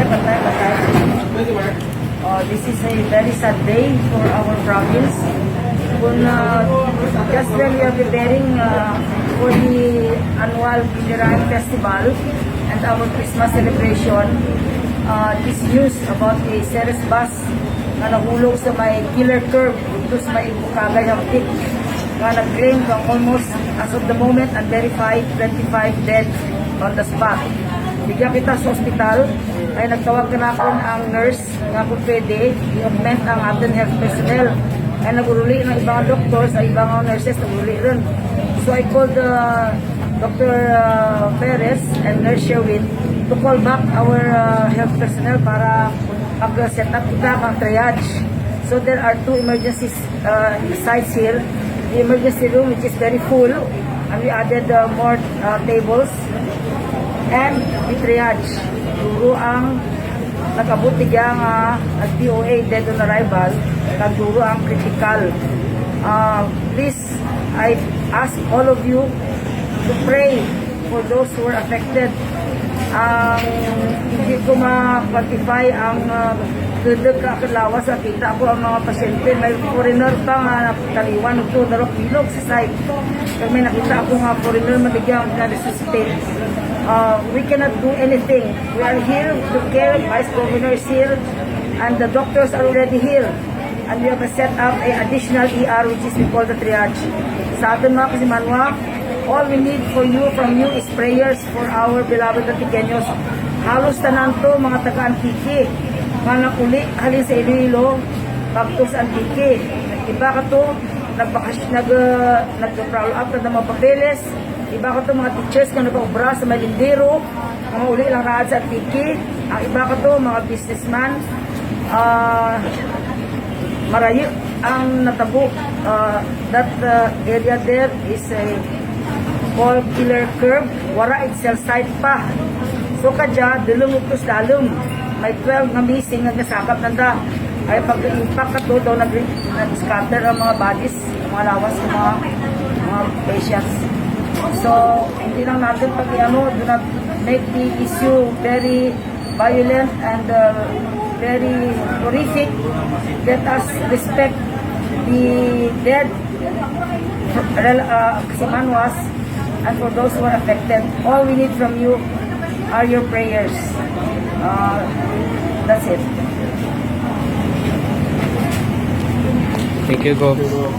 Patay. This is a very sad day for our province. Just when we are preparing for the annual Pinirahan Festival and our Christmas celebration, this news about the Ceres bus na nahulog sa may killer curve dito sa may Bukagay Hamtik nga nag-claim kang almost, as of the moment, unverified 25 dead on the spot. Bigyan kita sa ospital, ay nagtawag ka na ako ang nurse nga kung pwede, i-augment ang ating health personnel. Ay naguruli ng ibang doctors, ay ibang nurses, naguruli rin. So I called Dr. Perez and Nurse Sherwin to call back our health personnel para mag-set up kita ang triage. So there are two emergency sites here. The emergency room, which is very full, and we added more tables, and the triage. Duro ang nakabuti ang DOA, dead on arrival, nagduro ang critical. Please, I ask all of you to pray for those who are affected. Hindi ko ma-quantify ang kudag kakalawa sa kita ko ang mga pasyente. May foreigner pa nga taliwan ito, darok bilog sa site. Kaya may nakita ako nga foreigner maligyan na resuscitate. We cannot do anything. We are here to care. Vice Governor is here and the doctors are already here. And we have set up an additional ER, which is we call the triage. Sa atin mga kasimanwa, all we need from you is prayers for our beloved Antiqueños. Halos tanan to mga taga-Antique, mga nakuli halin sa Iloilo, pagtos Antique. Iba ka to, nag-prowl up na mga papeles. Iba ka to mga teachers na nag-obra sa Malindero, mga uli lang raad sa Antique. Ang iba ka to mga businessman. Marayo ang natabo. That area there is a called killer curve, wara itself side pa. So kadya, dulong utos dalong. May 12 na missing nga nasakap nanda. Ay pag-impact ka to, daw nag-scatter ang mga bodies, ang mga lawas ng mga patients. So, hindi lang natin do not make the issue very violent and very horrific. Let us respect the dead Kasimanwas. And for those who are affected, all we need from you are your prayers. That's it. Thank you, Go.